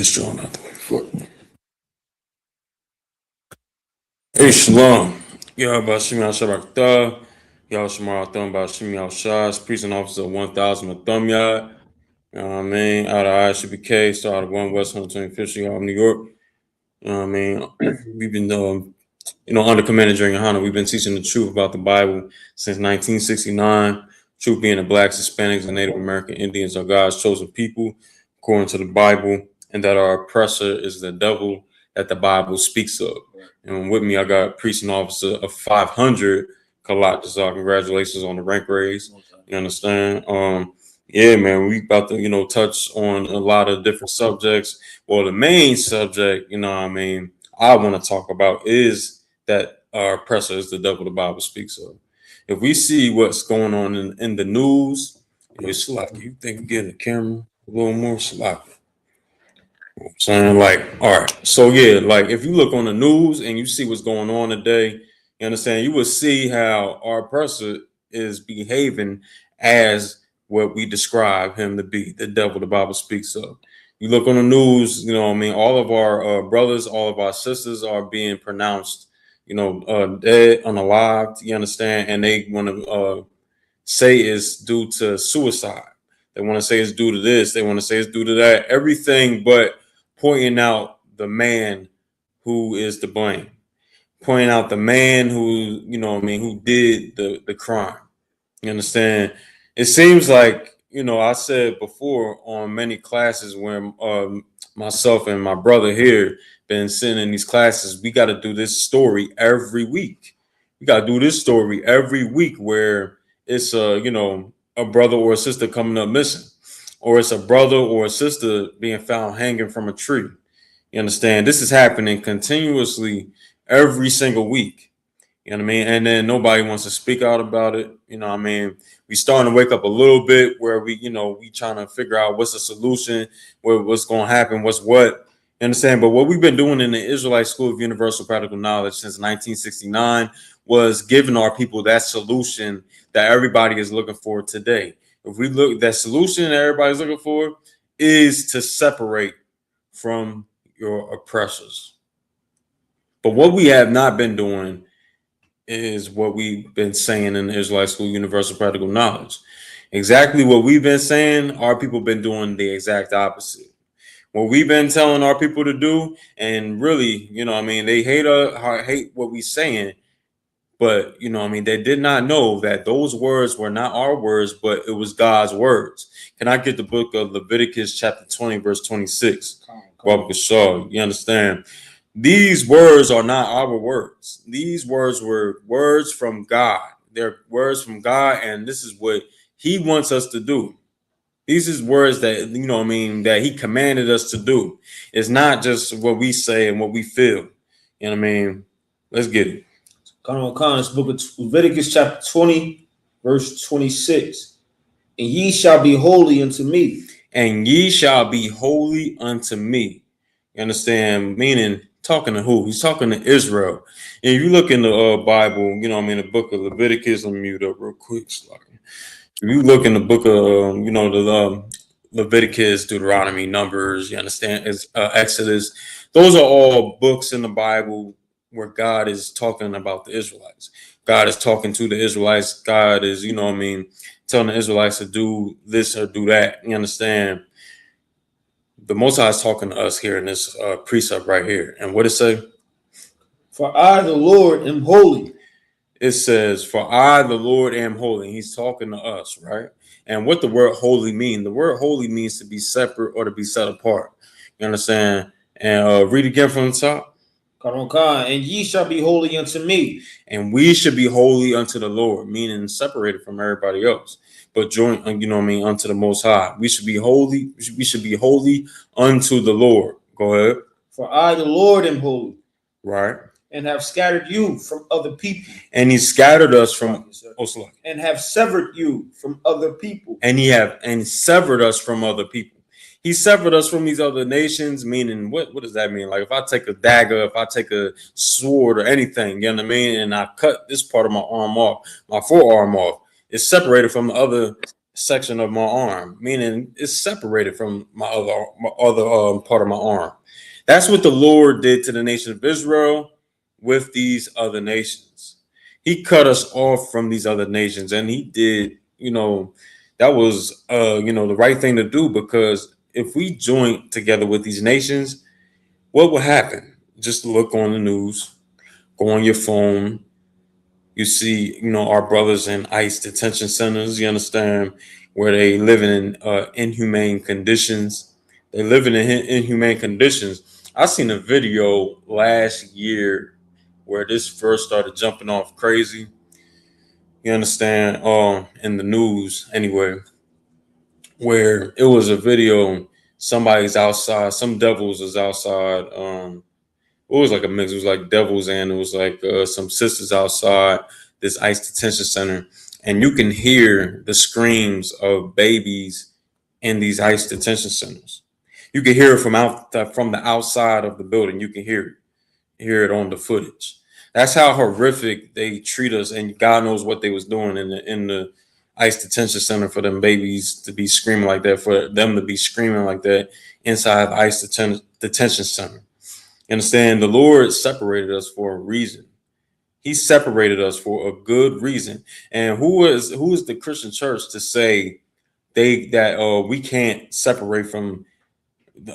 this joint out the way. Fuck. Hey, Shalom. Y'all Bashim Al Shabakta. Y'all Shamar Thumb Bashim Al Shaz. Precinct Officer 1000 of Thumb Yard. You know what I mean? Out of I.S.U.P.K. Started 1 West 125th Street, New York. You know what I mean? We've been, under Commander during YAHANNA, we've been teaching the truth about the Bible since 1969. Truth being the Blacks, Hispanics, and Native American Indians are God's chosen people, according to the Bible, and that our oppressor is the devil that the Bible speaks of. And with me, I got Precinct Officer of 500, Kalat. So congratulations on the rank raise. You understand? Yeah, man, we about to, touch on a lot of different subjects. Well, the main subject, I want to talk about is that our oppressor is the devil the Bible speaks of. If we see what's going on in the news, it's like, you think we get a camera a little more sloppy? I'm saying, like, all right, so yeah, like if you look on the news and you see what's going on today, you understand, you will see how our oppressor is behaving as what we describe him to be, the devil the Bible speaks of. You look on the news, all of our brothers, all of our sisters are being pronounced, dead, unalived, you understand, and they want to say it's due to suicide. They want to say it's due to this. They want to say it's due to that. Everything but pointing out the man who is to blame, pointing out the man who, who did the crime. You understand? It seems like, I said before on many classes where myself and my brother here been sitting in these classes, we got to do this story every week. We got to do this story every week where it's a brother or a sister coming up missing, or it's a brother or a sister being found hanging from a tree. You understand? This is happening continuously every single week. You know what I mean? And then nobody wants to speak out about it. You know what I mean? We starting to wake up a little bit where we trying to figure out what's the solution, what's going to happen, what's what. You understand? But what we've been doing in the Israelite School of Universal Practical Knowledge since 1969 was giving our people that solution that everybody is looking for today. If we look, that solution that everybody's looking for is to separate from your oppressors. But what we have not been doing is what we've been saying in the Israelite School Universal Practical Knowledge. Exactly what we've been saying, our people been doing the exact opposite. What we've been telling our people to do, and really, they hate what we saying, but they did not know that those words were not our words, but it was God's words. Can I get the book of Leviticus chapter 20, verse 26? You understand? These words are not our words. These words were words from God. They're words from God, and this is what he wants us to do. These is words that, that he commanded us to do. It's not just what we say and what we feel. You know what I mean? Let's get it. This book of Leviticus chapter 20, verse 26. And ye shall be holy unto me. And ye shall be holy unto me. You understand? Meaning, talking to who? He's talking to Israel. And if you look in the Bible, the book of Leviticus, let me mute up real quick. If you look in the book of, the Leviticus, Deuteronomy, Numbers, you understand, Exodus, those are all books in the Bible where God is talking about the Israelites. God is talking to the Israelites. God is, telling the Israelites to do this or do that. You understand? The Most High is talking to us here in this precept right here. And what it say? For I, the Lord, am holy. It says, for I, the Lord, am holy. He's talking to us, right? And what the word holy mean? The word holy means to be separate or to be set apart. You understand? And read again from the top. And ye shall be holy unto me. And we should be holy unto the Lord, meaning separated from everybody else, but joint, unto the Most High. We should be holy. We should be holy unto the Lord. Go ahead. For I, the Lord, am holy. Right. And have scattered you from other people. And he scattered us from and have severed you from other people. And severed us from other people. He severed us from these other nations, meaning what does that mean? Like if I take a dagger, if I take a sword or anything, you know what I mean, and I cut this part of my arm off, my forearm off, it's separated from the other section of my arm, meaning it's separated from my other part of my arm. That's what the Lord did to the nation of Israel with these other nations. He cut us off from these other nations, and he did, that was the right thing to do, because if we join together with these nations, what will happen? Just look on the news, go on your phone, you see, our brothers in ICE detention centers, you understand, where they living in inhumane conditions. They living in inhumane conditions. I seen a video last year where this first started jumping off crazy. You understand? In the news anyway, where it was a video, somebody's outside, some devils is outside. It was like a mix. It was like devils, and it was like some sisters outside this ICE detention center, and you can hear the screams of babies in these ICE detention centers. You can hear it from the outside of the building. You can hear it on the footage. That's how horrific they treat us, and God knows what they was doing in the ICE detention center for them babies to be screaming like that, for them to be screaming like that inside the ICE detention center. You understand? The Lord separated us for a reason. He separated us for a good reason. And who is the Christian church to say that we can't separate from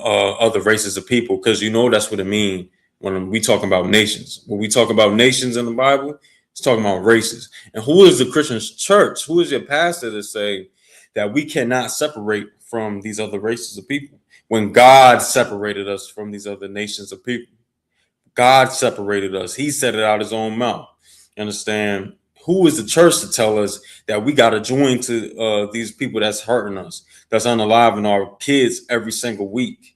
other races of people? Because that's what it means when we talk about nations. When we talk about nations in the Bible, it's talking about races. And who is the Christian church? Who is your pastor to say that we cannot separate from these other races of people when God separated us from these other nations of people? God separated us. He said it out his own mouth. You understand? Who is the church to tell us that we got to join to these people that's hurting us, that's unaliving our kids every single week?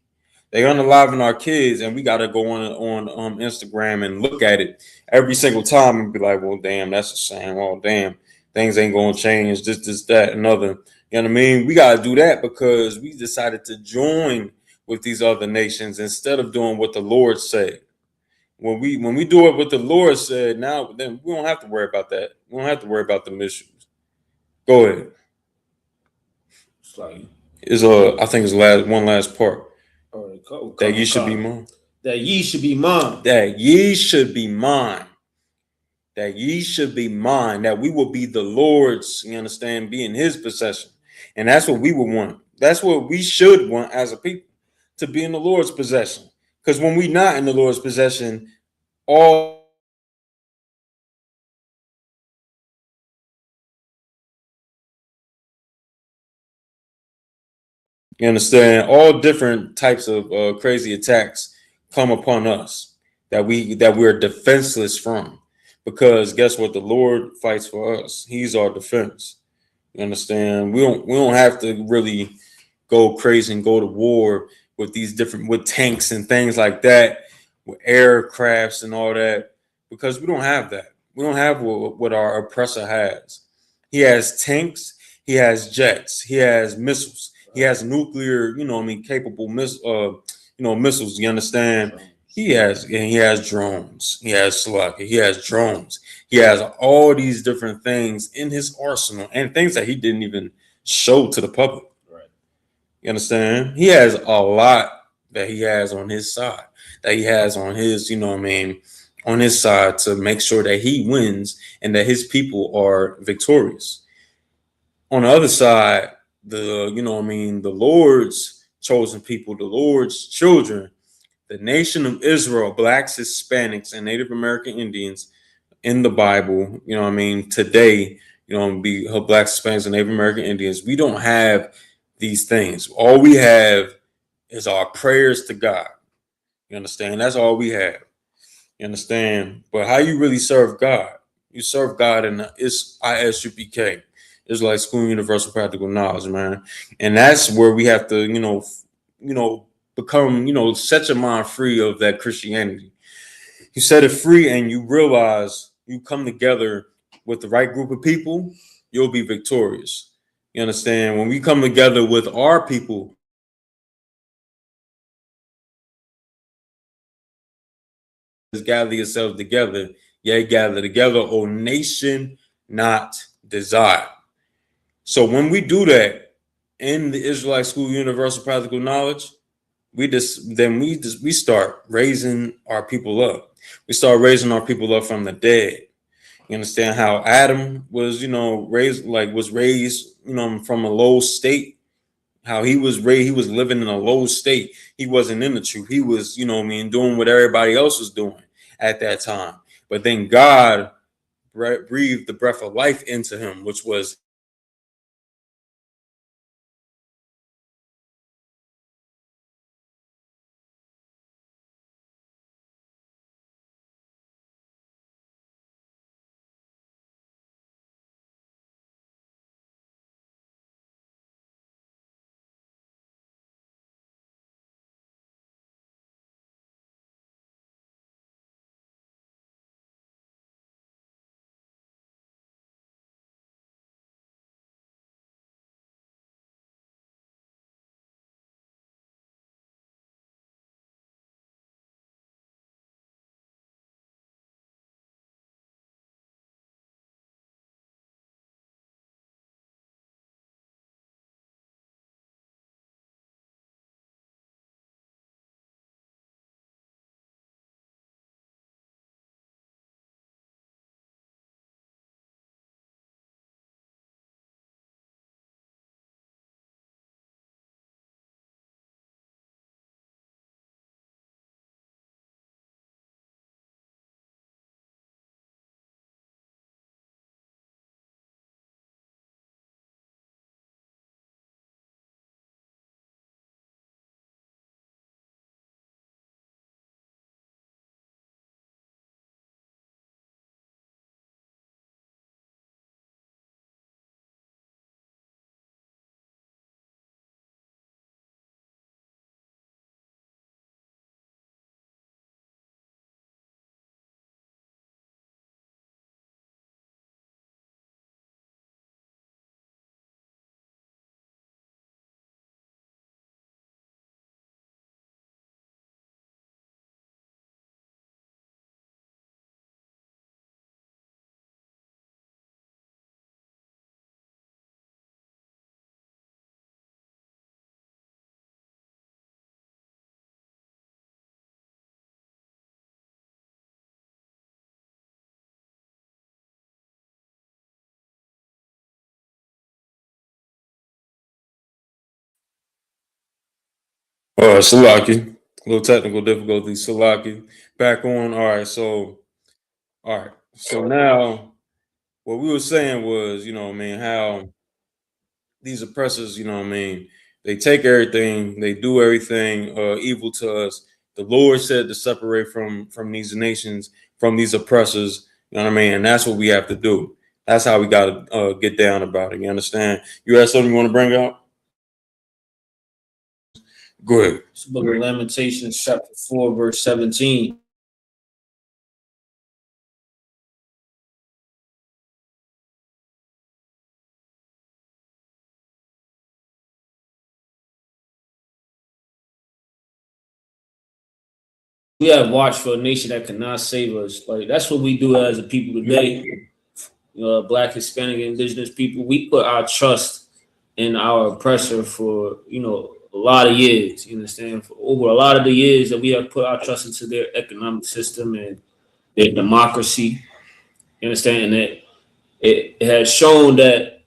They unaliving our kids, and we got to go on Instagram and look at it every single time and be like, well, damn, that's a shame. Oh, damn, things ain't going to change. This, that, another. You know what I mean? We got to do that because we decided to join with these other nations instead of doing what the Lord said. When we do it what the Lord said, now then we don't have to worry about that. We don't have to worry about the issues. Go ahead. It's like I think it's one last part. That ye should be mine. That ye should be mine. That ye should be mine. That ye should be mine. That we will be the Lord's, you understand, be in his possession. And that's what we would want. That's what we should want as a people, to be in the Lord's possession. Because when we're not in the Lord's possession, all you understand, all different types of crazy attacks come upon us that we're defenseless from. Because guess what? The Lord fights for us. He's our defense. You understand? We don't have to really go crazy and go to war with with tanks and things like that, with aircrafts and all that, because we don't have that. We don't have what our oppressor has. He has tanks, he has jets, he has missiles, he has nuclear, capable missiles. You understand? He has drones. He has Slug. He has drones. He has all these different things in his arsenal, and things that he didn't even show to the public. Right. You understand? He has a lot that he has on his side, that he has on his, on his side, to make sure that he wins and that his people are victorious. On the other side, the Lord's chosen people, the Lord's children, the nation of Israel, blacks, Hispanics, and Native American Indians in the Bible, today, be blacks, Hispanics, and Native American Indians, we don't have these things. All we have is our prayers to God. You understand? That's all we have. You understand? But how you really serve God? You serve God in I.S.U.P.K. Israelite School Universal Practical Knowledge, man. And that's where we have to, become, set your mind free of that Christianity. You set it free and you realize you come together with the right group of people, you'll be victorious. You understand? When we come together with our people, gather yourselves together. Yea, gather together, O nation not desire. So when we do that in the Israelite School Universal Practical Knowledge, we start raising our people up. We start raising our people up from the dead. You understand how Adam was, raised, from a low state. How he was raised, he was living in a low state. He wasn't in the truth. He was, doing what everybody else was doing at that time. But then God breathed the breath of life into him, which was Salaki. A little technical difficulty. Salaki. Back on. All right. So now what we were saying was, how these oppressors, they take everything, they do everything evil to us. The Lord said to separate from these nations, from these oppressors. You know what I mean? And that's what we have to do. That's how we got to get down about it. You understand? You have something you want to bring up? Go ahead. It's Book of Lamentations, chapter 4, verse 17. We have watched for a nation that cannot save us. Like that's what we do as a people today. Black, Hispanic, indigenous people. We put our trust in our oppressor for a lot of years. You understand? For over a lot of the years that we have put our trust into their economic system and their democracy. You understand? And that it has shown that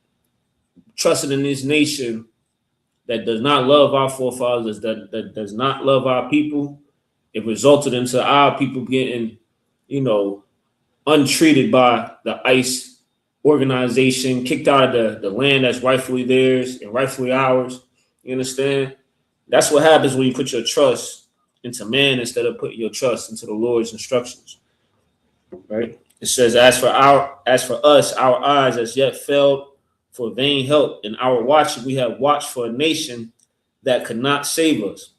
trusting in this nation that does not love our forefathers, that does not love our people, it resulted into our people getting, untreated by the ICE organization, kicked out of the land that's rightfully theirs and rightfully ours. You understand? That's what happens when you put your trust into man instead of putting your trust into the Lord's instructions. Right? It says, as for us, our eyes as yet failed for vain help. In our watching, we have watched for a nation that could not save us.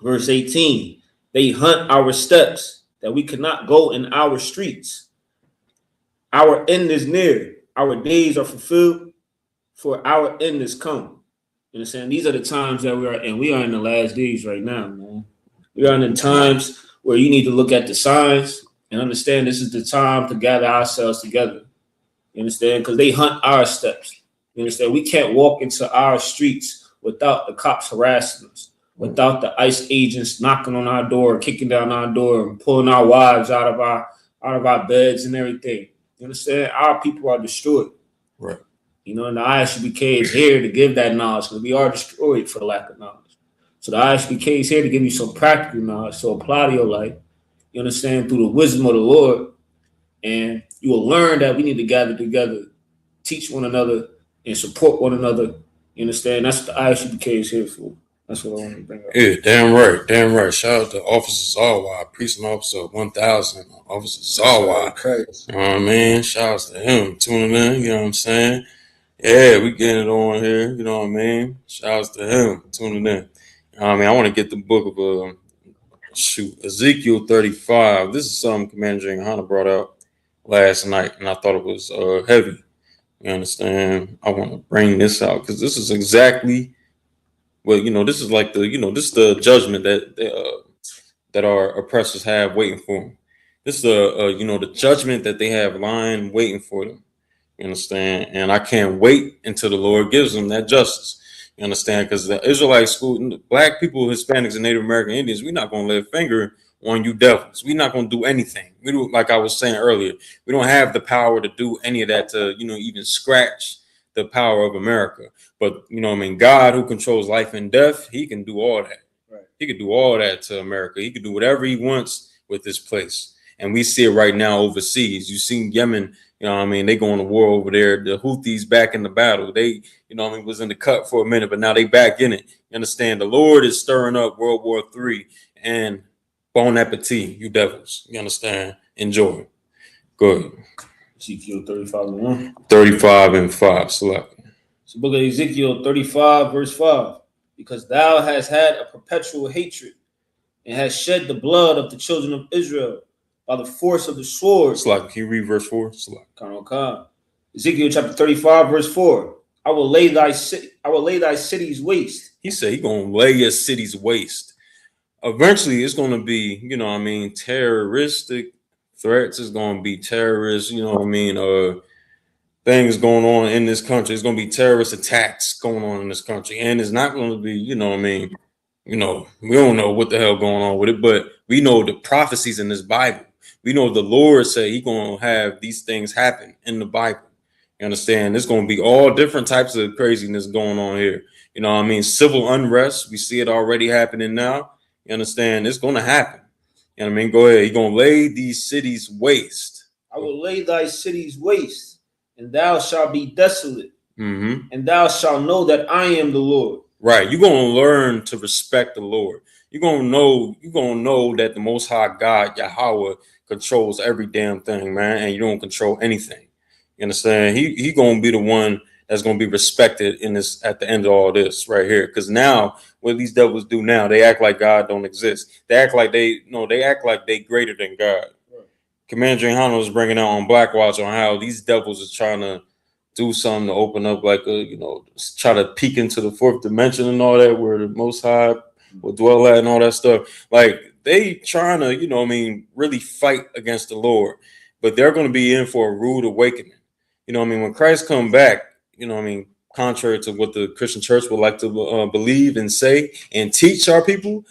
Verse 18, they hunt our steps, that we cannot go in our streets. Our end is near, our days are fulfilled, for our end is come. You understand? These are the times that we are in. We are in the last days right now, man. We are in the times where you need to look at the signs and understand this is the time to gather ourselves together. You understand? Because they hunt our steps. You understand? We can't walk into our streets without the cops harassing us, without the ICE agents knocking on our door, kicking down our door, and pulling our wives out of our beds and everything. You understand? Our people are destroyed. Right. You know, and the I.S.U.P.K is here to give that knowledge because we are destroyed for the lack of knowledge. So the I.S.U.P.K is here to give you some practical knowledge, so apply to your life. You understand? Through the wisdom of the Lord, and you will learn that we need to gather together, teach one another, and support one another. You understand? That's what the I.S.U.P.K is here for. That's what I want to bring up. Yeah, damn right, damn right. Shout out to Officer Zawa, Precinct Officer 1000, Officer Zawa. Okay. You know what I mean? Shout out to him tuning in. You know what I'm saying? Yeah, we getting it on here. You know what I mean? Shout out to him tuning in. You know what I mean? I want to get the book of Ezekiel 35. This is something Commander YAHANNA brought out last night, and I thought it was heavy. You understand? I want to bring this out because this is exactly what, this is like this is the judgment that our oppressors have waiting for them. This is the judgment that they have lying waiting for them. You understand? And I can't wait until the Lord gives them that justice. You understand? Because the Israelite school, black people, Hispanics, and Native American Indians, we're not going to lay a finger on you devils. We're not going to do anything. We do, like I was saying earlier, we don't have the power to do any of that to, even scratch the power of America. But, God, who controls life and death, he can do all that. Right. He could do all that to America. He could do whatever he wants with this place. And we see it right now overseas. You see Yemen. You know what I mean? They going to war over there. The Houthis back in the battle. They, was in the cut for a minute, but now they back in it. You understand? The Lord is stirring up World War III. And bon appetit, you devils. You understand? Enjoy. Go ahead. Ezekiel 35 and 1. 35 and 5. Select. So book of Ezekiel 35, verse 5. Because thou hast had a perpetual hatred and hast shed the blood of the children of Israel by the force of the sword. Select. Can you read verse 4? Select. Ezekiel chapter 35, verse 4. I will lay thy cities waste. He said he gonna lay your cities waste. Eventually, it's gonna be, terroristic threats. It's gonna be terrorist, things going on in this country. It's gonna be terrorist attacks going on in this country, and it's not gonna be, we don't know what the hell going on with it, but we know the prophecies in this Bible. We know the Lord said he gonna have these things happen in the Bible. You understand? There's gonna be all different types of craziness going on here. Civil unrest. We see it already happening now. You understand? It's gonna happen. You know what I mean? Go ahead. He's gonna lay these cities waste. I will lay thy cities waste, and thou shalt be desolate. Mm-hmm. And thou shalt know that I am the Lord. Right. You're gonna learn to respect the Lord. You're gonna know that the Most High God, Yahweh, controls every damn thing, man, and you don't control anything. You understand? He gonna be the one that's gonna be respected in this at the end of all this right here. Because now, what these devils do now, they act like God don't exist. They act like they greater than God. Right. Commander YAHANNA was bringing out on Black Watch on how these devils are trying to do something to open up, like try to peek into the fourth dimension and all that, where the Most High will dwell at and all that stuff. Like they trying to, really fight against the Lord, but they're going to be in for a rude awakening. When Christ come back, contrary to what the Christian church would like to believe and say and teach our people,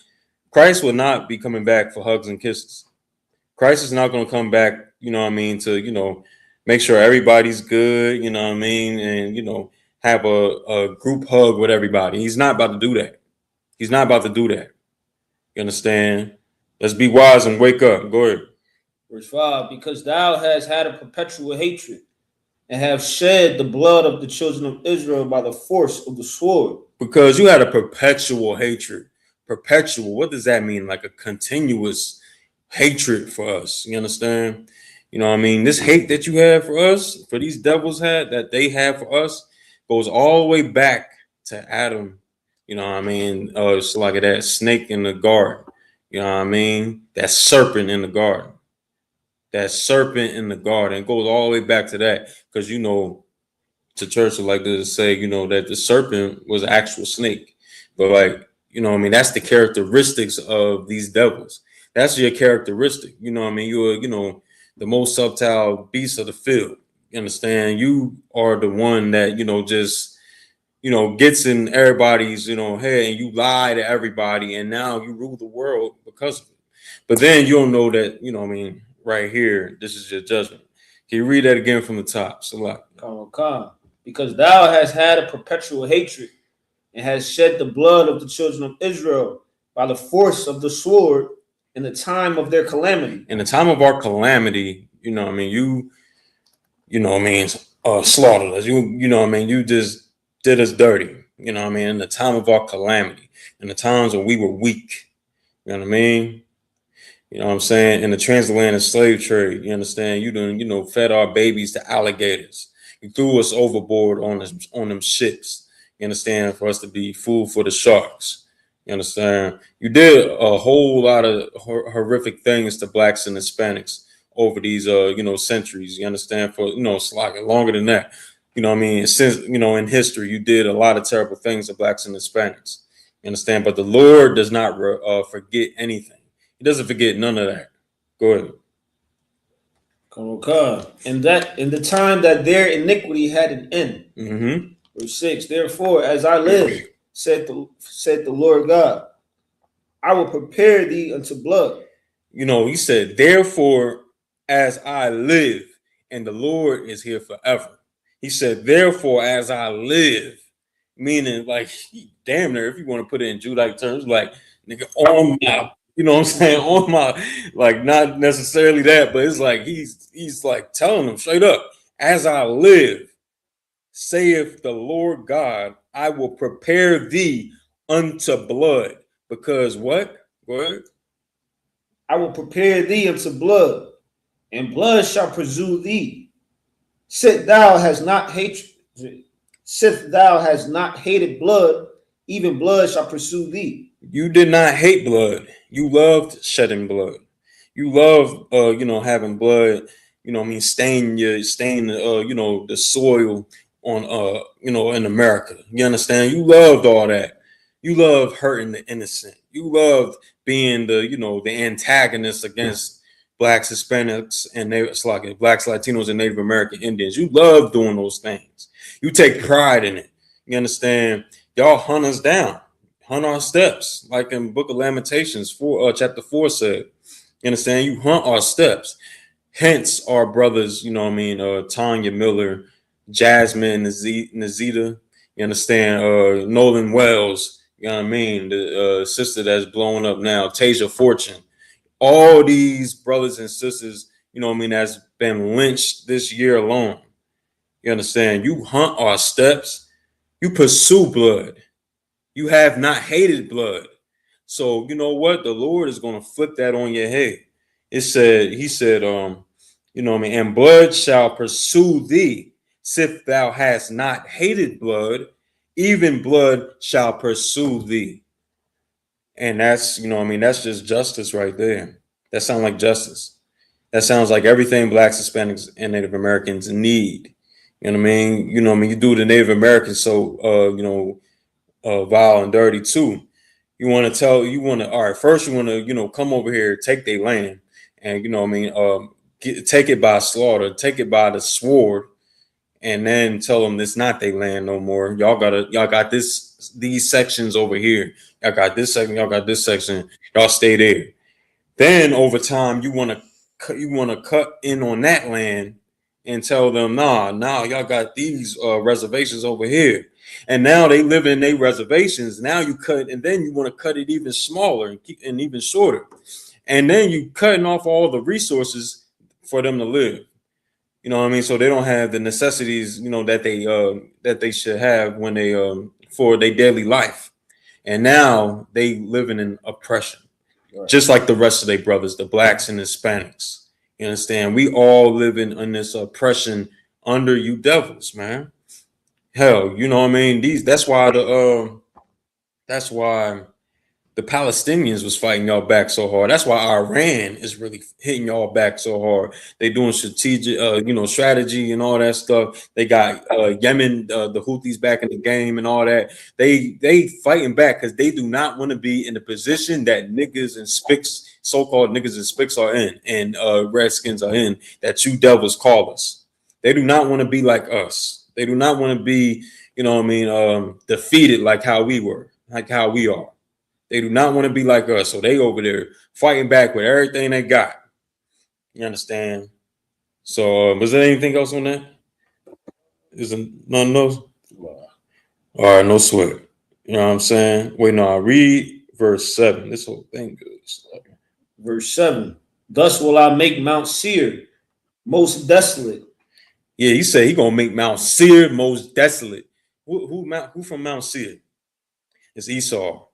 Christ will not be coming back for hugs and kisses. Christ is not going to come back, to, make sure everybody's good, and, have a group hug with everybody. He's not about to do that. He's not about to do that. You understand? Let's be wise and wake up. Go ahead. Verse 5, because thou hast had a perpetual hatred and have shed the blood of the children of Israel by the force of the sword. Because you had a perpetual hatred. Perpetual, what does that mean? Like a continuous hatred for us. You understand? This hate that you have for us, for these devils that they have for us, goes all the way back to Adam. It's like that snake in the garden. That serpent in the garden. That serpent in the garden. It goes all the way back to that. Because, the church would like to say, that the serpent was an actual snake. But that's the characteristics of these devils. That's your characteristic. You're, the most subtle beast of the field. You understand? You are the one that, just, gets in everybody's, head, and you lie to everybody, and now you rule the world because of it. But then you don't know that, right here, this is your judgment. Can you read that again from the top? Salah. Come. Because thou hast had a perpetual hatred and has shed the blood of the children of Israel by the force of the sword in the time of their calamity. In the time of our calamity, slaughtered us. You just did us dirty. In the time of our calamity, in the times when we were weak. You know what I mean? You know what I'm saying? In the transatlantic slave trade, you understand? You done, fed our babies to alligators. You threw us overboard on them ships. You understand? For us to be food for the sharks. You understand? You did a whole lot of horrific things to blacks and Hispanics over these, centuries. You understand? For, it's like longer than that. You know what I mean? Since, in history, you did a lot of terrible things to blacks and Hispanics. You understand? But the Lord does not forget anything. He doesn't forget none of that. Go ahead. And that in the time that their iniquity had an end. Mm-hmm. Verse 6. Therefore, as I live, said the Lord God, I will prepare thee unto blood. He said, therefore, as I live, and the Lord is here forever. He said, therefore, as I live, meaning like, damn near, if you want to put it in Judaic terms, like, nigga, on my, you know what I'm saying? On my, like, not necessarily that, but it's like, he's like telling them straight up, as I live, saith the Lord God, I will prepare thee unto blood. Because what? Go ahead. I will prepare thee unto blood, and blood shall pursue thee. Sith thou hast not hated blood, even blood shall pursue thee. You did not hate blood. You loved shedding blood. You loved, having blood. Stain the soil on, in America. You understand? You loved all that. You loved hurting the innocent. You loved being the antagonist against blacks, Hispanics, and blacks, Latinos, and Native American Indians. You love doing those things. You take pride in it. You understand? Y'all hunt us down, hunt our steps, like in Book of Lamentations, chapter 4 said. You understand? You hunt our steps. Hence, our brothers, Tanya Miller, Jasmine Nazita, you understand? Nolan Wells, you know what I mean? The sister that's blowing up now, Tasia Fortune. All these brothers and sisters, that's been lynched this year alone. You understand? You hunt our steps. You pursue blood. You have not hated blood. So you know what? The Lord is going to flip that on your head. He said, and blood shall pursue thee, if thou hast not hated blood, even blood shall pursue thee. And that's, that's just justice right there. That sounds like justice. That sounds like everything blacks, Hispanics, and Native Americans need. You know what I mean? You do the Native Americans so, vile and dirty too. All right, first you want to, come over here, take their land, and take it by slaughter, take it by the sword, and then tell them it's not their land no more. Y'all got these sections over here. Y'all got this section, y'all got this section, y'all stay there. Then over time you want to cut in on that land and tell them, nah, y'all got these reservations over here. And now they live in their reservations. Now you cut, and then you want to cut it even smaller and even shorter. And then you cutting off all the resources for them to live. You know what I mean? So they don't have the necessities, that they should have when they for their daily life. And now they living in oppression, right, just like the rest of their brothers, the blacks and Hispanics. You understand? We all living in this oppression under you devils, man. Hell, you know what I mean? That's why the Palestinians was fighting y'all back so hard. That's why Iran is really hitting y'all back so hard. They doing strategic, strategy and all that stuff. They got Yemen, the Houthis back in the game and all that. They fighting back because they do not want to be in the position that niggas and spics, so-called niggas and spics are in, and Redskins are in, that you devils call us. They do not want to be like us. They do not want to be, defeated like how we were, like how we are. They do not want to be like us. So they over there fighting back with everything they got. You understand? So was there anything else on that? Isn't none of those? All right, no sweat. You know what I'm saying? Wait, no, I read verse 7. This whole thing goes. Verse 7. Thus will I make Mount Seir most desolate. Yeah, he said he gonna make Mount Seir most desolate. Who from Mount Seir? It's Esau.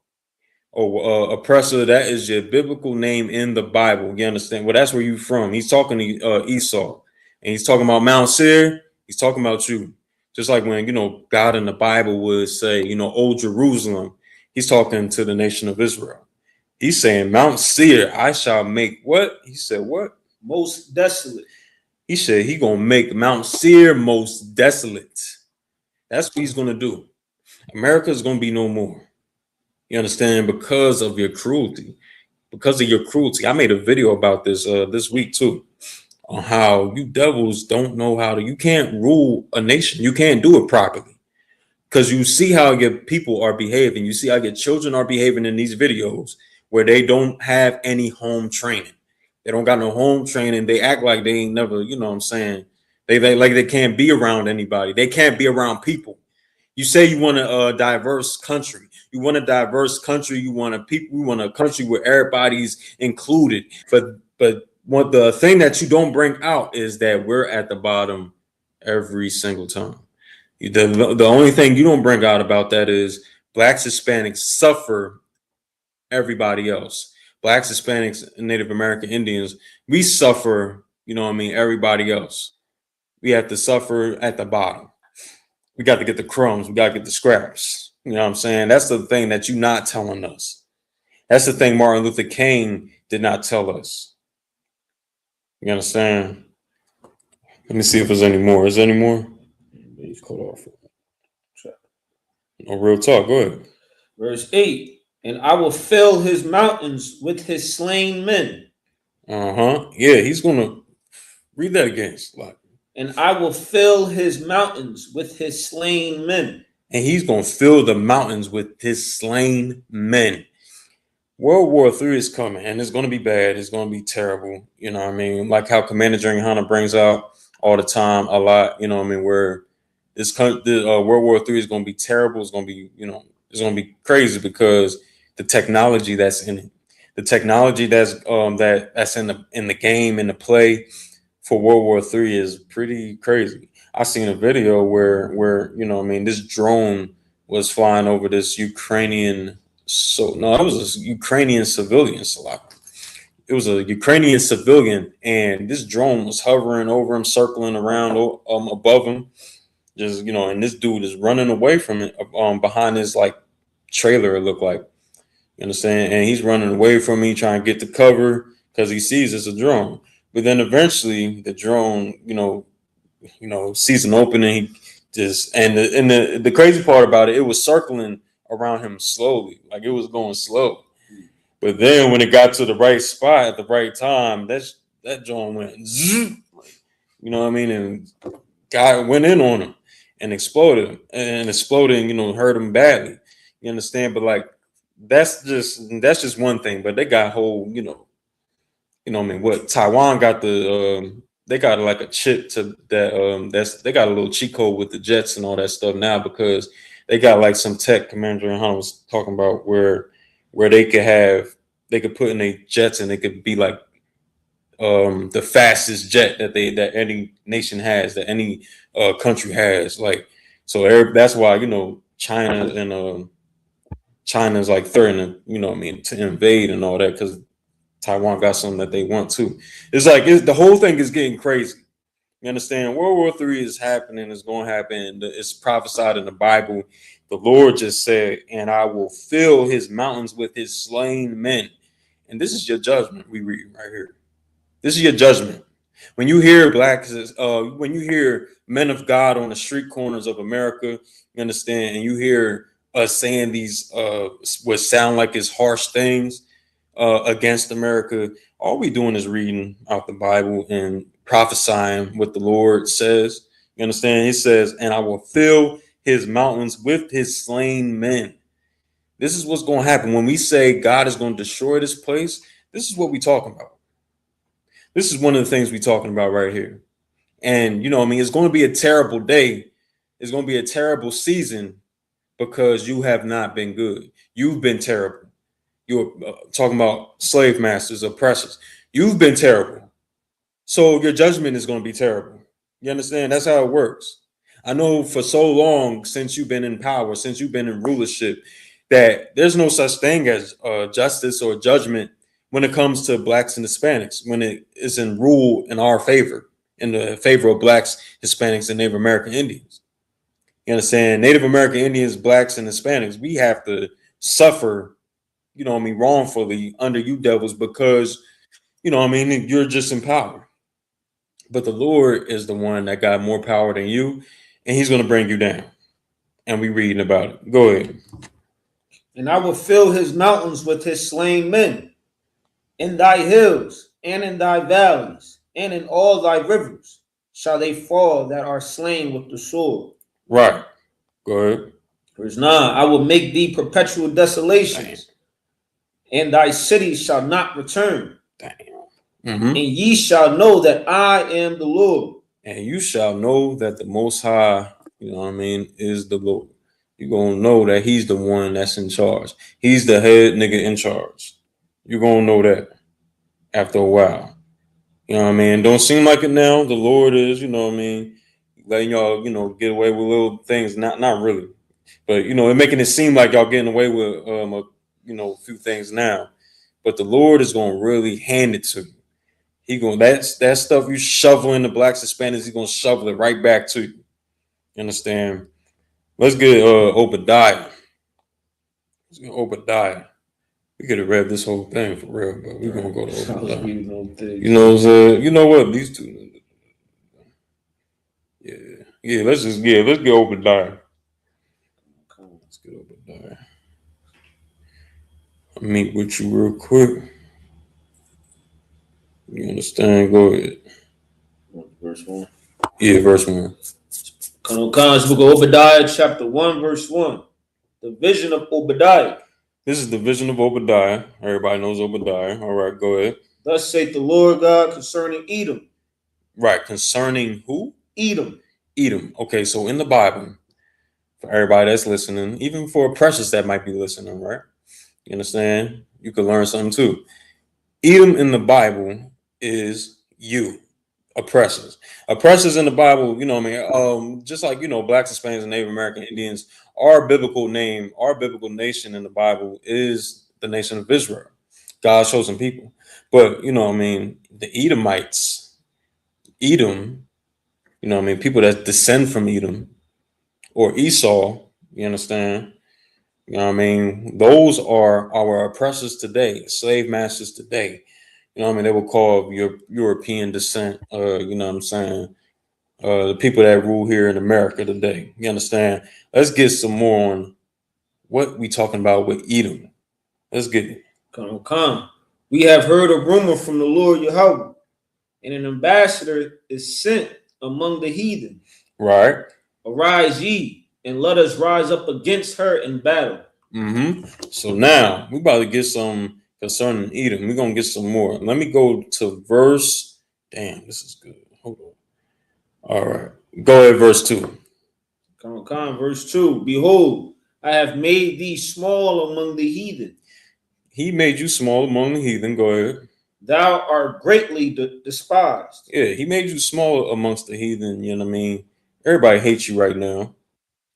Oh, oppressor, that is your biblical name in the Bible. You understand? Well, that's where you from. He's talking to Esau. And he's talking about Mount Seir. He's talking about you. Just like when, God in the Bible would say, old Jerusalem. He's talking to the nation of Israel. He's saying, Mount Seir, I shall make what? He said, what? Most desolate. He said he gonna make Mount Seir most desolate. That's what he's gonna do. America is gonna be no more. You understand? Because of your cruelty. Because of your cruelty. I made a video about this this week too, on how you devils don't know how to. You can't rule a nation. You can't do it properly. Because you see how your people are behaving. You see how your children are behaving in these videos where they don't have any home training. They don't got no home training. They act like they ain't never, you know what I'm saying? They like they can't be around anybody. They can't be around people. You say you want a diverse country. You want a diverse country. You want a country where everybody's included. But what the thing that you don't bring out is that we're at the bottom every single time. The only thing you don't bring out about that is blacks, Hispanics suffer everybody else. Blacks, Hispanics, and Native American Indians, we suffer, everybody else. We have to suffer at the bottom. We got to get the crumbs. We got to get the scraps. You know what I'm saying? That's the thing that you're not telling us. That's the thing Martin Luther King did not tell us. You understand? Let me see if there's any more. Is there any more? He's cut off. No, real talk. Go ahead. Verse 8. And I will fill his mountains with his slain men. Yeah, he's going to read that again. And I will fill his mountains with his slain men. And he's going to fill the mountains with his slain men. World War III is coming, and it's going to be bad. It's going to be terrible. You know what I mean? Like how Commander YAHANNA brings out all the time a lot, where this World War III is going to be terrible. It's going to be, it's going to be crazy because the technology that's in it, the technology that's that's in the game, in the play for World War III is pretty crazy. I seen a video where this drone was flying over this Ukrainian. It was a Ukrainian civilian. It was a Ukrainian civilian, and this drone was hovering over him, circling around above him. Just and this dude is running away from it behind his trailer. It looked like, you understand, and he's running away from me, trying to get to cover because he sees it's a drone. But then eventually the drone, sees an opening. He just the crazy part about it, it was circling around him slowly, like it was going slow. But then when it got to the right spot at the right time, that drone went zoom, you know what I mean, and guy went in on him and exploded him, and exploding, hurt him badly. You understand? But that's just one thing. But they got whole, what Taiwan got they got like a chip to that they got a little cheat code with the jets and all that stuff now, because they got like some tech Commander YAHANNA was talking about where they could put in their jets and they could be like the fastest jet that any nation has, that any country has. That's why China and China's like threatening to invade and all that, because Taiwan got something that they want to. It's like the whole thing is getting crazy. You understand? World War III is happening. It's going to happen. It's prophesied in the Bible. The Lord just said, and I will fill his mountains with his slain men. And this is your judgment we read right here. This is your judgment. When you hear when you hear men of God on the street corners of America, you understand, and you hear us saying these what sound like it's harsh things, against America, all we doing is reading out the Bible and prophesying what the Lord says. You understand? He says, and I will fill his mountains with his slain men. This is what's going to happen when we say God is going to destroy this place. This is what we're talking about. This is one of the things we're talking about right here. And, you know, I mean, it's going to be a terrible day. It's going to be a terrible season because you have not been good. You've been terrible. You're talking about slave masters, oppressors. You've been terrible. So your judgment is going to be terrible. You understand? That's how it works. I know for so long since you've been in power, since you've been in rulership, that there's no such thing as justice or judgment when it comes to blacks and Hispanics, when it is in rule in our favor, in the favor of blacks, Hispanics, and Native American Indians. You understand? Native American Indians, blacks, and Hispanics, we have to suffer, you know what I mean, wrongfully under you devils because, you know what I mean, you're just in power. But the Lord is the one that got more power than you, and he's going to bring you down. And we reading about it. Go ahead. And I will fill his mountains with his slain men, in thy hills, and in thy valleys, and in all thy rivers shall they fall that are slain with the sword. Right. Go ahead. Verse 9, I will make thee perpetual desolations, and thy cities shall not return. And ye shall know that I am the Lord. And you shall know that the Most High, you know what I mean, is the Lord. You're going to know that he's the one that's in charge. He's the head nigga in charge. You're going to know that after a while. You know what I mean? Don't seem like it now. The Lord is, you know what I mean, letting y'all, you know, get away with little things. Not really. But, you know, it making it seem like y'all getting away with, a few things now. But the Lord is going to really hand it to you. He going that stuff you shoveling the blacks and Hispanics, he's gonna shovel it right back to you. You understand? Let's get Obadiah. Let's get Obadiah. We could have read this whole thing for real, but we're gonna go to Obadiah. You know, you know what? These two. Yeah. Let's get Obadiah. Let's get Obadiah. I'll meet with you real quick. You understand? Go ahead. Verse 1. Yeah, verse 1. Book of Obadiah, chapter 1, verse 1. The vision of Obadiah. This is the vision of Obadiah. Everybody knows Obadiah. All right, go ahead. Thus saith the Lord God concerning Edom. Right, concerning who? Edom. Okay, so in the Bible, for everybody that's listening, even for precious that might be listening, right? You understand? You could learn something too. Edom in the Bible is you, oppressors. Oppressors in the Bible, you know what I mean? Just like, you know, blacks, Hispanics, and Native American Indians, our biblical name, our biblical nation in the Bible is the nation of Israel, God's chosen people. But, you know what I mean? The Edomites, Edom, you know what I mean? People that descend from Edom or Esau, you understand? You know what I mean? Those are our oppressors today, slave masters today. You know what I mean? They will call your European descent, you know what I'm saying? The people that rule here in America today. You understand? Let's get some more on what we talking about with Edom. Let's get it. Come. We have heard a rumor from the Lord Yahweh, and an ambassador is sent among the heathen. Right. Arise ye, and let us rise up against her in battle. So now we about to get some concerning Edom. We're gonna get some more. Let me go to verse. Damn, this is good. Hold on. All right. Go ahead, verse 2. Come, verse 2. Behold, I have made thee small among the heathen. He made you small among the heathen. Go ahead. Thou art greatly despised. Yeah, he made you small amongst the heathen. You know what I mean? Everybody hates you right now.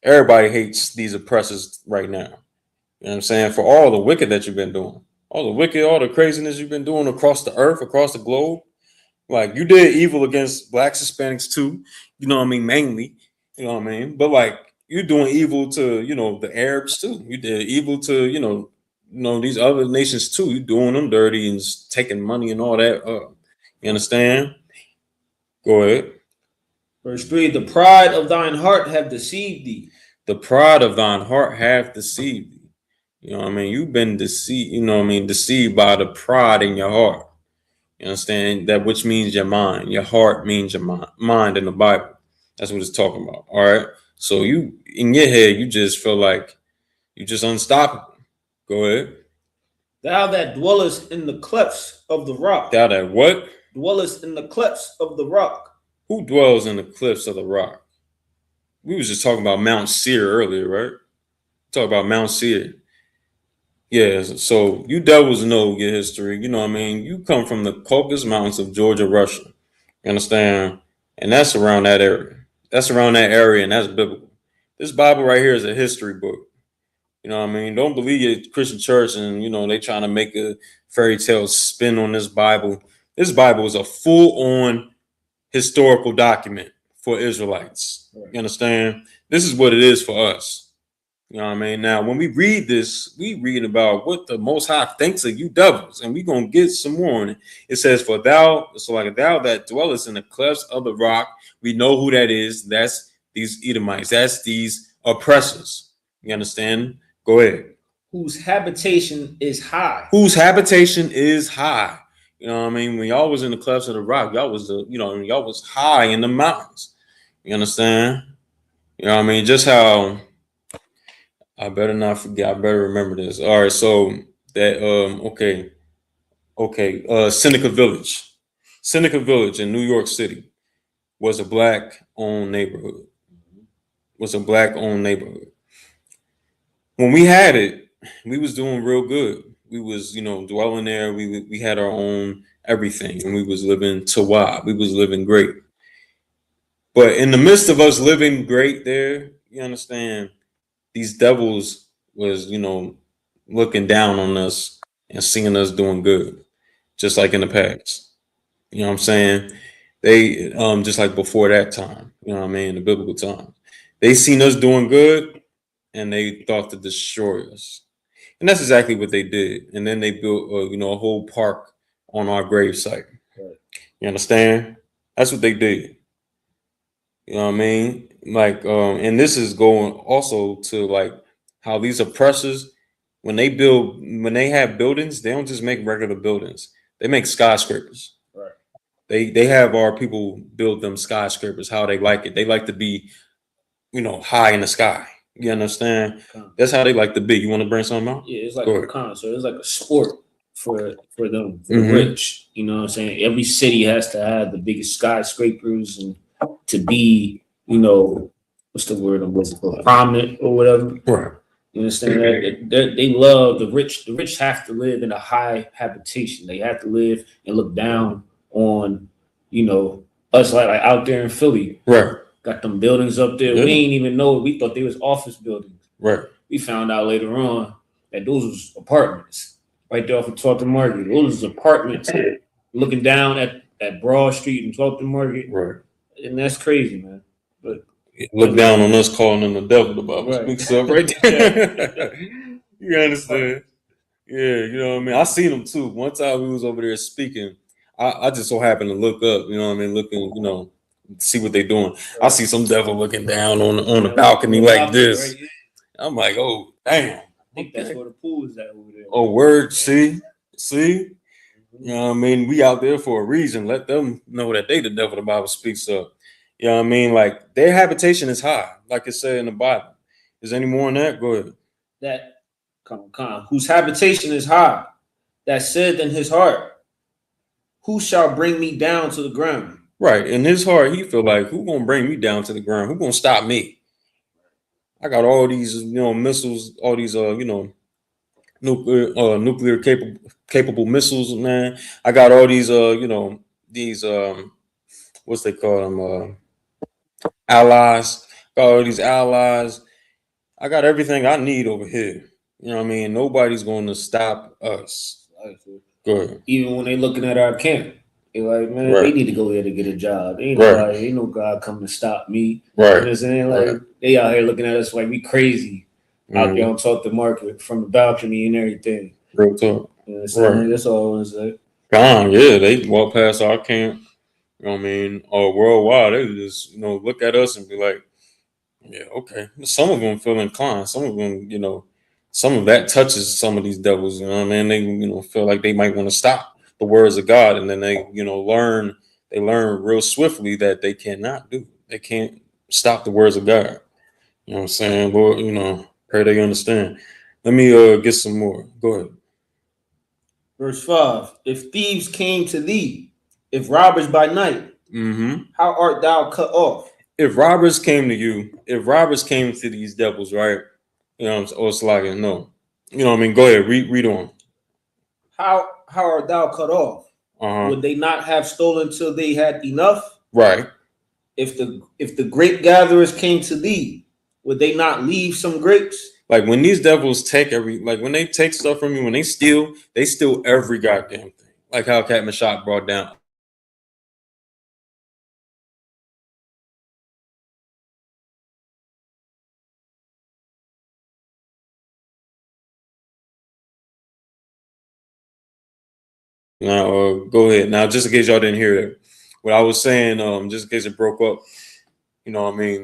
Everybody hates these oppressors right now. You know what I'm saying? For all the wicked that you've been doing, all the wicked, all the craziness you've been doing across the earth, across the globe. Like, you did evil against blacks, Hispanics too. You know what I mean? Mainly, you know what I mean? But like, you're doing evil to, you know, the Arabs too. You did evil to, you know, these other nations too. You're doing them dirty and taking money and all that. You understand? Go ahead. Verse 3, the pride of thine heart have deceived thee. The pride of thine heart hath deceived thee. You know what I mean? You've been deceived, you know what I mean, deceived by the pride in your heart. You understand that, which means your mind. Your heart means your mind in the Bible. That's what it's talking about. All right. So you in your head, you just feel like you just unstoppable. Go ahead. Thou that dwellest in the clefts of the rock. Thou that what? Dwellest in the clefts of the rock. Who dwells in the cliffs of the rock? We was just talking about Mount Seir earlier, right? Talk about Mount Seir. Yeah, so you devils know your history. You know what I mean? You come from the Caucasus Mountains of Georgia, Russia. You understand? And that's around that area. That's around that area, and that's biblical. This Bible right here is a history book. You know what I mean? Don't believe your Christian church and, you know, they trying to make a fairy tale spin on this Bible. This Bible is a full-on historical document for Israelites. You understand? This is what it is for us. You know what I mean? Now, when we read this, we read about what the Most High thinks of you devils, and we're going to get some more on it. It says, for thou, so like thou that dwellest in the clefts of the rock, we know who that is. That's these Edomites. That's these oppressors. You understand? Go ahead. Whose habitation is high. Whose habitation is high. You know what I mean? When y'all was in the clefts of the rock, y'all was y'all was high in the mountains. You understand? You know what I mean? Just how I better not forget. I better remember this. All right, so that Seneca Village. Seneca Village in New York City was a black-owned neighborhood. Was a black-owned neighborhood. When we had it, we was doing real good. We was, dwelling there. We had our own everything, and we was living Tawa. We was living great. But in the midst of us living great there, you understand, these devils was, looking down on us and seeing us doing good, just like in the past. You know what I'm saying? They just like before that time, you know what I mean, the biblical time. They seen us doing good and they thought to destroy us. And that's exactly what they did. And then they built a whole park on our grave site. Right. You understand? That's what they did. You know what I mean? Like, and this is going also to like how these oppressors, when they have buildings, they don't just make regular buildings. They make skyscrapers. Right. They have our people build them skyscrapers how they like it. They like to be, high in the sky. You understand? That's how they like to be. You want to bring something out? Yeah, it's like a concert. It's like a sport for them, for the rich. You know what I'm saying? Every city has to have the biggest skyscrapers and to be, what's the word I'm looking for? Prominent or whatever. Right. You understand? They love the rich. The rich have to live in a high habitation. They have to live and look down on, us like out there in Philly. Right. Got them buildings up there. Yeah. We ain't even know. We thought they was office buildings. Right. We found out later on that those was apartments right there off of 12th Market. Those was apartments looking down at Broad Street and 12th Market. Right. And that's crazy, man. But look down on us calling them the devil. The Bible speaks up right there. You understand? Yeah, you know what I mean? I seen them too. One time we was over there speaking. I just so happened to look up, you know what I mean, looking, see what they doing. Right. I see some devil looking down on the balcony like this. Right? I'm like, oh, damn. I think that's where the pool is at over there. Oh, word. See? You know what I mean? We out there for a reason. Let them know that they the devil the Bible speaks of. You know what I mean? Like, their habitation is high, like it said in the Bible. Is there any more on that? Go ahead. That, whose habitation is high, that said in his heart, who shall bring me down to the ground? Right. In his heart, he feel like, who gonna bring me down to the ground? Who gonna stop me? I got all these, missiles, all these, nuclear capable missiles, man. I got all these, these, what's they call them, allies. Got all these allies. I got everything I need over here. You know what I mean? Nobody's going to stop us. Go ahead. Even when they looking at our camp, they're like, man, they need to go there to get a job. Ain't no God coming to stop me. Right. You know what I'm saying? Like, they out here looking at us like we crazy out there on Talk the Market from the balcony and everything. Real talk. You know what I'm saying? That's all I want to say. Yeah, they walk past our camp. You know what I mean? Or worldwide, they just, look at us and be like, yeah, okay. Some of them feel inclined. Some of them, some of that touches some of these devils. You know what I mean? They feel like they might want to stop the words of God, and then they learn real swiftly that they cannot do. They can't stop the words of God. You know what I'm saying? Lord, pray they understand. Let me get some more. Go ahead. Verse 5. If thieves came to thee, if robbers by night, how art thou cut off? If robbers came to you, if robbers came to these devils, right? Or it's like, no. You know what I mean? Go ahead, read on. How art thou cut off? Would they not have stolen till they had enough? Right. If the grape gatherers came to thee, would they not leave some grapes? Like when these devils take when they take stuff from you, when they steal every goddamn thing. Like how Captain Shock brought down. Now, go ahead. Now, just in case y'all didn't hear that, what I was saying, just in case it broke up,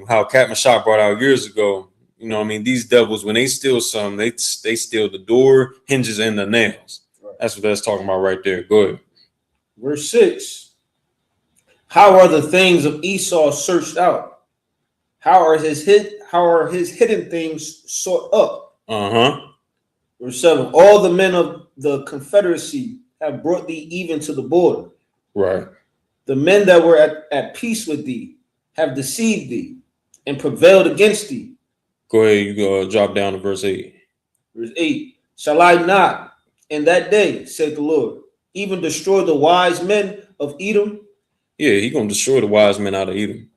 how Captain Shock brought out years ago, these devils, when they steal something, they steal the door, hinges, and the nails. Right. That's what that's talking about right there. Go ahead. Verse 6. How are the things of Esau searched out? How are his hidden things sought up? Verse 7. All the men of the confederacy have brought thee even to the border. Right. The men that were at peace with thee have deceived thee and prevailed against thee. Go ahead, you go drop down to verse 8. Verse 8. Shall I not in that day, said the Lord, even destroy the wise men of Edom? Yeah, he's gonna destroy the wise men out of Edom.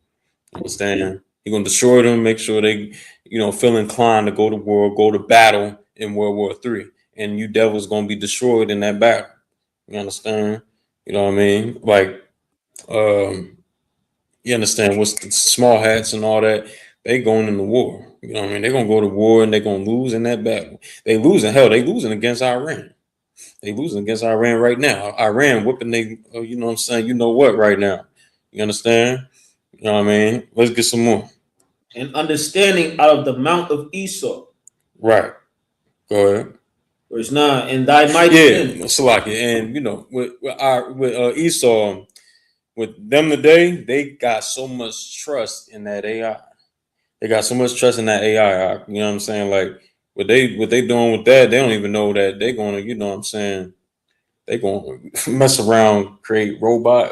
Understand? He's gonna destroy them, make sure they, feel inclined to go to war, go to battle in World War III. And you devils gonna be destroyed in that battle. You understand? You know what I mean? Like, you understand what's the small hats and all that? They going into war. You know what I mean? They're gonna go to war and they're gonna lose in that battle. They losing, hell, they losing against Iran. They losing against Iran right now. Iran whooping they, you know what I'm saying? You know what right now? You understand? You know what I mean? Let's get some more. And understanding out of the mount of Esau. Right. Go ahead. Verse 9. And thy mighty men. Salaki. And with Esau, with them today, they got so much trust in that AI. They got so much trust in that AI. You know what I'm saying? Like what they doing with that, they don't even know that they're gonna, you know what I'm saying? They gonna mess around, create robot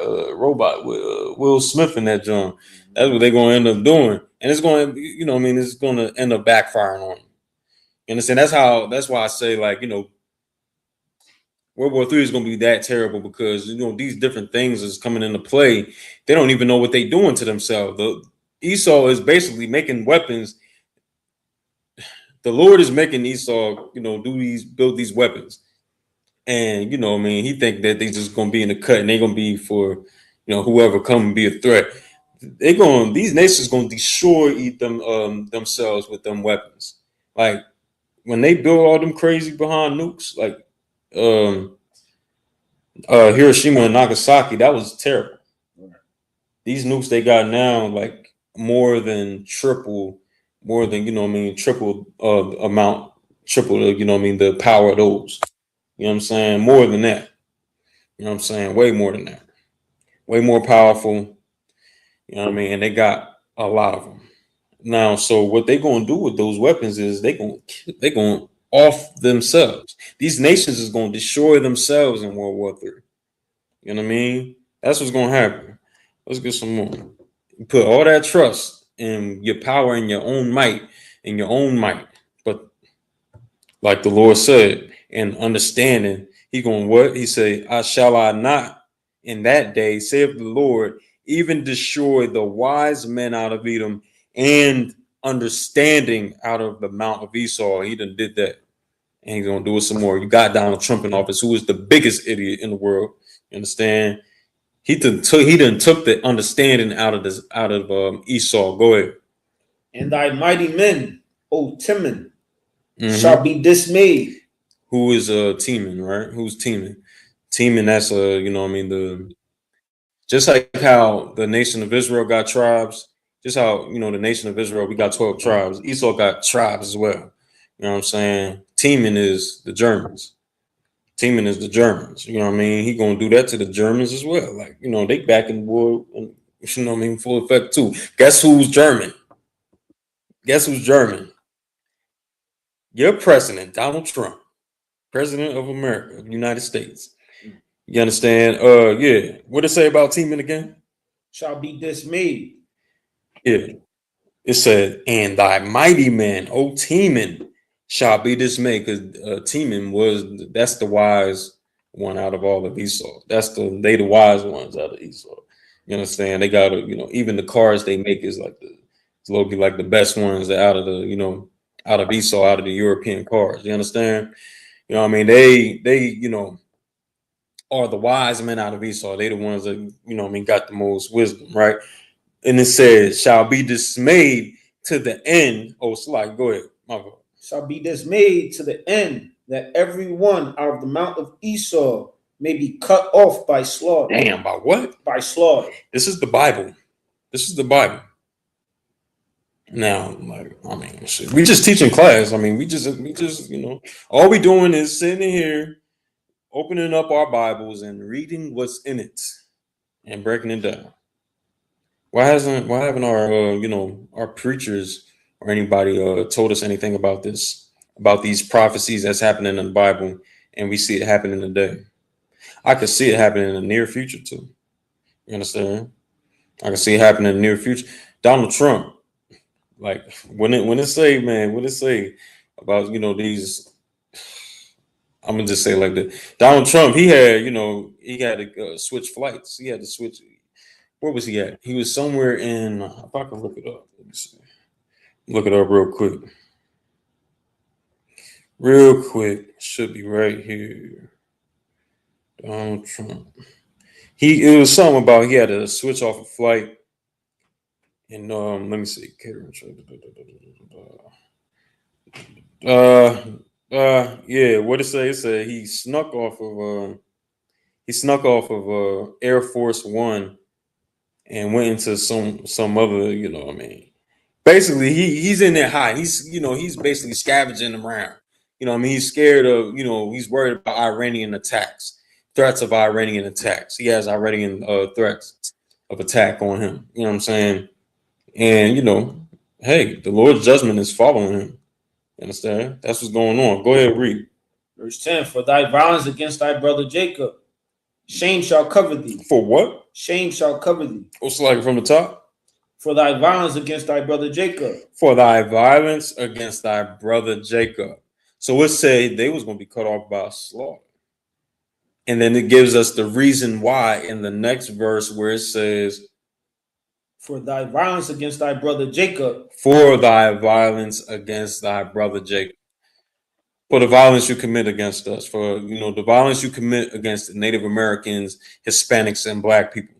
with Will Smith in that joint. That's what they're gonna end up doing, and it's going, it's gonna end up backfiring on them. You understand? That's why I say, like, World War III is gonna be that terrible because these different things is coming into play. They don't even know what they're doing to themselves. Esau is basically making weapons. The Lord is making Esau, build these weapons. And he think that they just gonna be in the cut and they gonna be for whoever come and be a threat. These nations gonna destroy themselves with them weapons. Like when they build all them crazy behind nukes, like Hiroshima and Nagasaki, that was terrible. These nukes they got now, like more than triple triple amount, triple the power of those. You know what I'm saying? More than that. You know what I'm saying? Way more than that. Way more powerful. You know what I mean? And they got a lot of them. Now, so what they gonna do with those weapons is they gonna off themselves. These nations is gonna destroy themselves in World War III. You know what I mean? That's what's gonna happen. Let's get some more. You put all that trust in your power and your own might, But like the Lord said, and understanding, he going what? He say, shall I not in that day, saith the Lord, even destroy the wise men out of Edom and understanding out of the mount of Esau. He done did that. And he's gonna do it some more. You got Donald Trump in office, who is the biggest idiot in the world. You understand? He done took the understanding out of Esau. Go ahead. And thy mighty men, O Timon, shall be dismayed. Who is teaming, right? Who's teaming? Teaming, that's just like how the nation of Israel got tribes, just how the nation of Israel, we got 12 tribes. Esau got tribes as well. You know what I'm saying? teaming is the Germans. Teaming is the Germans. You know what I mean? He gonna do that to the Germans as well. Like, you know, they back in the war, and, you know what I mean, full effect too. Guess who's German? Guess who's German? Your president, Donald Trump, president of America, of the United States. You understand? Yeah. What it say about teaming again? Shall be dismayed. Yeah. It said, and thy mighty men, O teaming, shall be dismayed. Because teaming that's the wise one out of all of Esau. They the wise ones out of Esau. You understand? They got even the cars they make is like it's low-key like the best ones out of out of Esau, out of the European cars. You understand? You know what I mean? They are the wise men out of Esau. They the ones that, got the most wisdom, right? And it says, shall be dismayed to the end. Oh, Sly, go ahead. My God. Shall be dismayed to the end that every one out of the mount of Esau may be cut off by slaughter. Damn, by what? By slaughter. This is the Bible. This is the Bible. Now, like, I mean, shit, we just teaching class. I mean, we just, all we doing is sitting here, opening up our Bibles and reading what's in it and breaking it down. Why haven't our our preachers or anybody told us anything about this, about these prophecies that's happening in the Bible, and we see it happening today? I could see it happening in the near future too. You understand? I can see it happening in the near future. Donald Trump, like when it say about these. I'm gonna just say like that. Donald Trump, he had to switch flights. He had to switch. Where was he at? He was somewhere in. If I can look it up, let me see. Look it up real quick. Real quick, should be right here. Donald Trump. It was something about he had to switch off a flight. And let me see. Yeah. What it say? It said he snuck off of Air Force One and went into some other. Basically, he's in there hiding. He's basically scavenging around. He's scared of. He's worried about Iranian attacks, threats of Iranian attacks. He has Iranian threats of attack on him. You know what I'm saying? And hey, the Lord's judgment is following him. You understand? That's what's going on. Go ahead, read. Verse 10, for thy violence against thy brother Jacob, shame shall cover thee. For what? Shame shall cover thee. What's like from the top? For thy violence against thy brother Jacob. For thy violence against thy brother Jacob. So it said they was going to be cut off by slaughter. And then it gives us the reason why in the next verse where it says, for thy violence against thy brother Jacob. For thy violence against thy brother Jacob. For the violence you commit against us. For, the violence you commit against Native Americans, Hispanics, and Black people.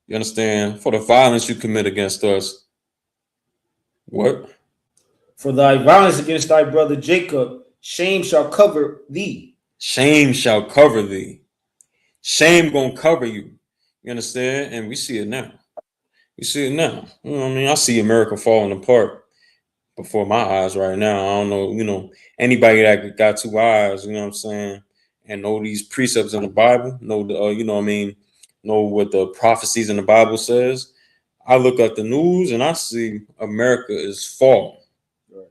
You understand? For the violence you commit against us. What? For thy violence against thy brother Jacob, shame shall cover thee. Shame shall cover thee. Shame gonna cover you. You understand? And we see it now. We see it now. I see America falling apart before my eyes right now. I don't know, anybody that got two eyes, what I'm saying, and know these precepts in the Bible, know the, know what the prophecies in the Bible says. I look at the news and I see America is falling. Right.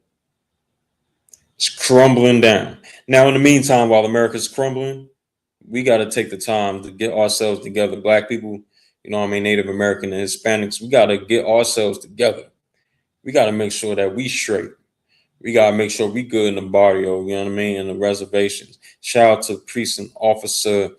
It's crumbling down. Now, in the meantime, while America's crumbling, we got to take the time to get ourselves together. Black people, Native American and Hispanics, we got to get ourselves together. We got to make sure that we straight. We got to make sure we good in the barrio, in the reservations. Shout out to precinct officer,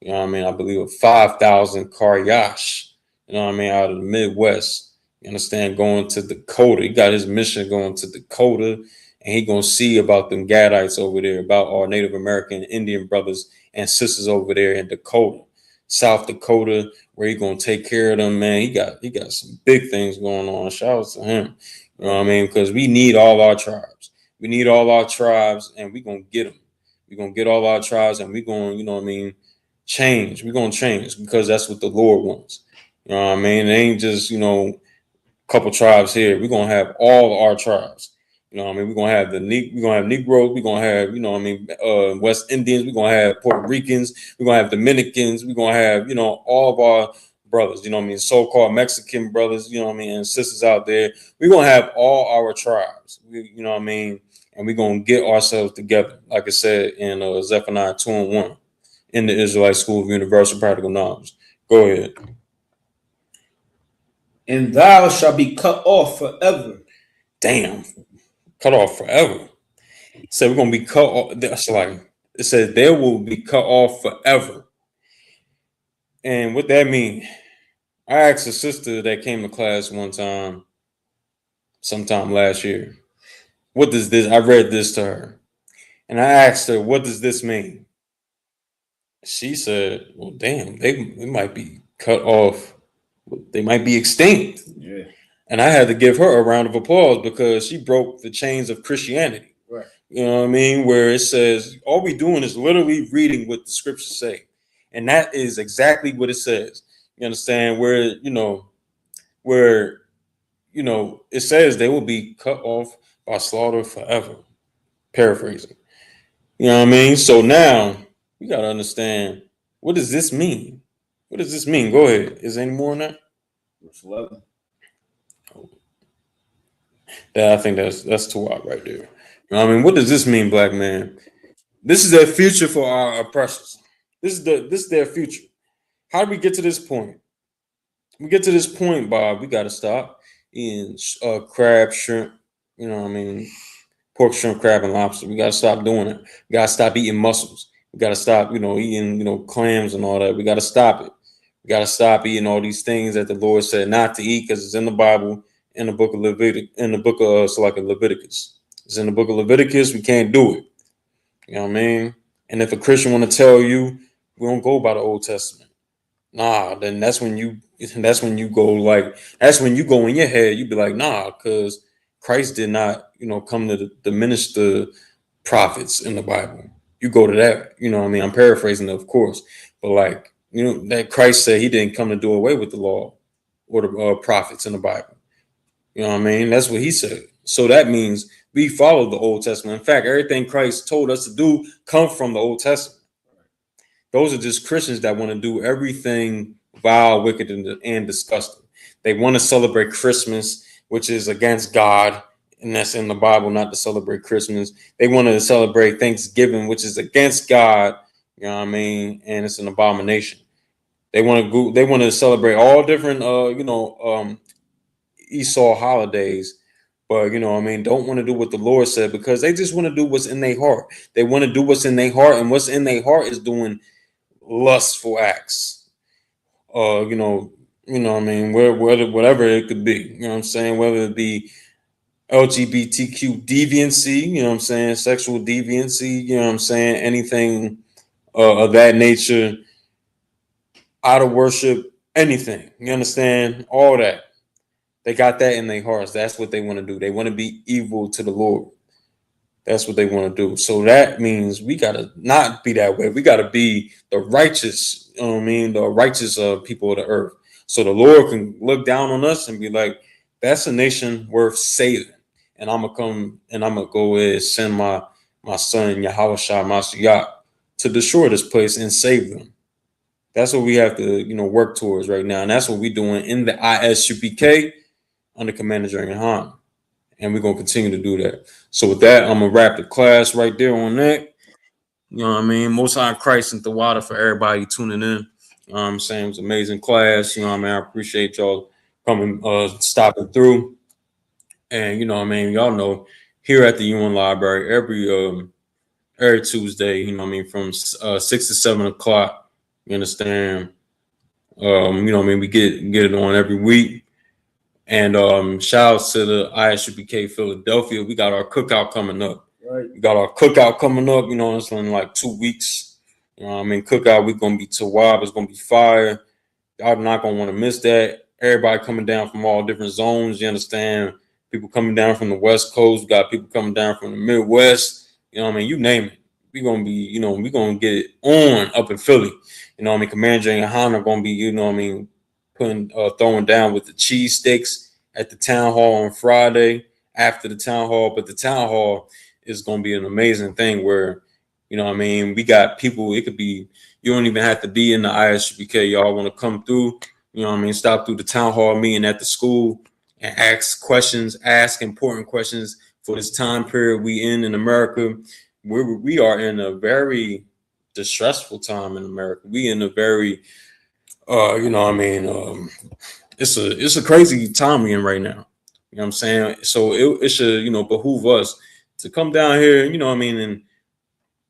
I believe a 5,000 car yash, out of the Midwest. You understand? Going to Dakota. He got his mission going to Dakota, and he going to see about them Gadites over there, about our Native American Indian brothers and sisters over there in Dakota, South Dakota, where he going to take care of them, man. He got some big things going on. Shout out to him. You know what I mean? Because we need all our tribes. We need all our tribes, and we're going to get them. We're going to get all our tribes, and we're going, change. We're going to change because that's what the Lord wants. You know what I mean? It ain't just, a couple tribes here. We're going to have all our tribes. You know what I mean? We're gonna have Negroes, we're gonna have, you know what I mean, West Indians, we're gonna have Puerto Ricans, we're gonna have Dominicans, we're gonna have, you know, all of our brothers, you know what I mean, so-called Mexican brothers, you know what I mean, and sisters out there. We're gonna have all our tribes, you know what I mean, and we're gonna get ourselves together, like I said in Zephaniah 2:1, in the Israelite School of Universal Practical Knowledge. Go ahead. And thou shalt be cut off forever. Damn, cut off forever. So we're gonna be cut off. That's like it says they will be cut off forever. And what that mean? I asked a sister that came to class one time, sometime last year. What does this? I read this to her, and I asked her, "What does this mean?" She said, "Well, damn, they might be cut off. They might be extinct." Yeah. And I had to give her a round of applause because she broke the chains of Christianity. Right. You know what I mean? Where it says all we doing is literally reading what the scriptures say. And that is exactly what it says. You understand? Where it says they will be cut off by slaughter forever. Paraphrasing. You know what I mean? So now we gotta understand, what does this mean? What does this mean? Go ahead. Is there any more on that? Verse 11. I think that's too out right there. You know what I mean? What does this mean, black man? This is their future for our oppressors. This is their future. How do we get to this point? We get to this point, Bob. We got to stop eating crab, shrimp. You know what I mean? Pork, shrimp, crab, and lobster. We got to stop doing it. We got to stop eating mussels. We got to stop, eating, clams and all that. We got to stop it. We got to stop eating all these things that the Lord said not to eat because it's in the Bible, in the book of Leviticus, in the book of Leviticus. It's in the book of Leviticus. We can't do it. You know what I mean? And if a Christian want to tell you we don't go by the Old Testament, nah, then that's when you go in your head, you be like, nah, because Christ did not, come to diminish the prophets in the Bible. You go to that, you know what I mean? I'm paraphrasing, of course, but like, that Christ said he didn't come to do away with the law or the prophets in the Bible. You know what I mean? That's what he said. So that means we follow the Old Testament. In fact, everything Christ told us to do come from the Old Testament. Those are just Christians that want to do everything vile, wicked, and disgusting. They want to celebrate Christmas, which is against God, and that's in the Bible, not to celebrate Christmas. They want to celebrate Thanksgiving, which is against God, you know what I mean, and it's an abomination. They want to celebrate all different Esau holidays, but don't want to do what the Lord said because they just want to do what's in their heart. They want to do what's in their heart, and what's in their heart is doing lustful acts. What I mean, whatever it could be. You know what I'm saying? Whether it be LGBTQ deviancy, you know what I'm saying, sexual deviancy, you know what I'm saying, anything of that nature, out of worship, anything. You understand? All that. They got that in their hearts. That's what they want to do. They want to be evil to the Lord. That's what they want to do. So that means we got to not be that way. We got to be the righteous, the righteous people of the earth. So the Lord can look down on us and be like, that's a nation worth saving. And I'm going to go ahead and send my son, Yahawashi Mashiach, to destroy this place and save them. That's what we have to, work towards right now. And that's what we're doing in the I.S.U.P.K. under Commander General YAHANNA. And we're going to continue to do that. So with that, I'm going to wrap the class right there on that. You know what I mean? Most High Christ and the water for everybody tuning in. You know what I'm saying? It was an amazing class. You know what I mean? I appreciate y'all coming, stopping through. And, you know what I mean? Y'all know, here at the UN Library, every Tuesday, you know what I mean, from 6 to 7 o'clock, you understand? You know what I mean? We get it on every week. And shout out to the I.S.U.P.K. Philadelphia. We got our cookout coming up. Right. We got our cookout coming up. It's in like 2 weeks. You know what I mean? Cookout, we're going to be Tawab. It's going to be fire. Y'all not going to want to miss that. Everybody coming down from all different zones. You understand? People coming down from the West Coast. We got people coming down from the Midwest. You know what I mean? You name it. We're going to be, we're going to get it on up in Philly. You know what I mean? Commander and YAHANNA are going to be, you know what I mean, throwing down with the cheese sticks at the town hall on Friday after the town hall. But the town hall is going to be an amazing thing where, you know what I mean, we got people. It could be, you don't even have to be in the ISUPK. Y'all want to come through, you know what I mean, stop through the town hall meeting at the school and ask questions, ask important questions for this time period we in America. We are in a very distressful time in America. We in a very you know what I mean, it's a crazy time we in right now. You know what I'm saying? So it should, you know, behoove us to come down here, you know what I mean, and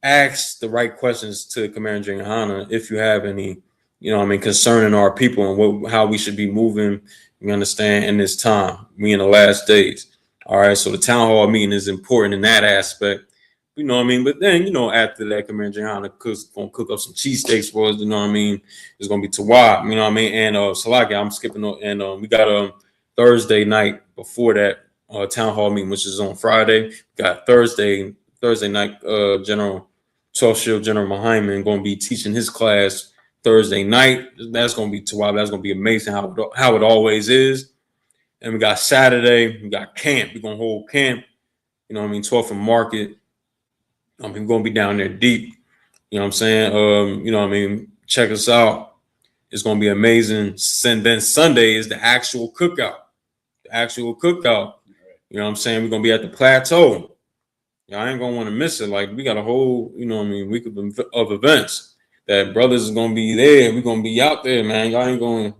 ask the right questions to Commander YAHANNA if you have any, you know what I mean, concerning our people and how we should be moving, you understand, in this time. We in the last days. All right. So the town hall meeting is important in that aspect. You know what I mean? But then, you know, after that, Commander YAHANNA gonna cook up some cheesesteaks for us, you know what I mean? It's gonna be Tawab, you know what I mean? And Salaki, I'm skipping and we got Thursday night before that town hall meeting, which is on Friday. We got Thursday night, General 12th Shield General Hyman going to be teaching his class Thursday night. That's going to be Tawab. That's going to be amazing how it always is. And we got Saturday. We got camp. We're going to hold camp. You know what I mean? 12th and Market. We're going to be down there deep. You know what I'm saying? You know what I mean? Check us out. It's going to be amazing. And then Sunday is the actual cookout. The actual cookout. You know what I'm saying? We're going to be at the plateau. Y'all ain't gonna want to miss it. Like, we got a whole, you know what I mean, week of events that brothers is gonna be there. We're gonna be out there, man. Y'all ain't gonna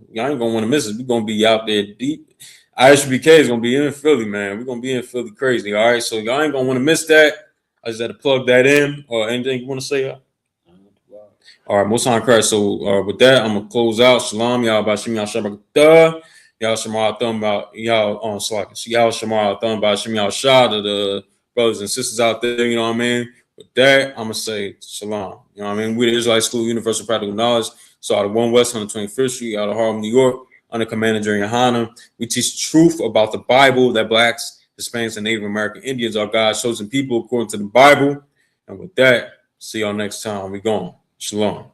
want to miss it. We're gonna be out there deep. I.S.U.P.K is gonna be in Philly, man. We're gonna be in Philly crazy. All right. So y'all ain't gonna want to miss that. I just had to plug that in. Or anything you want to say? All right, most on Christ. So with that, I'm gonna close out. Shalom, y'all Bashim, y'all Shabbat. Y'all Shamar Thumb about y'all on Slack. Y'all Shamar Thumb about Shim y'all Shah to the brothers and sisters out there, you know what I mean? With that, I'm gonna say shalom. You know what I mean? We the Israelite School of Universal Practical Knowledge. So out of 1 West 125th Street, out of Harlem, New York, under Commander General YAHANNA. We teach truth about the Bible, that blacks, Hispanics, and Native American Indians are God's chosen people according to the Bible. And with that, see y'all next time. We gone. Shalom.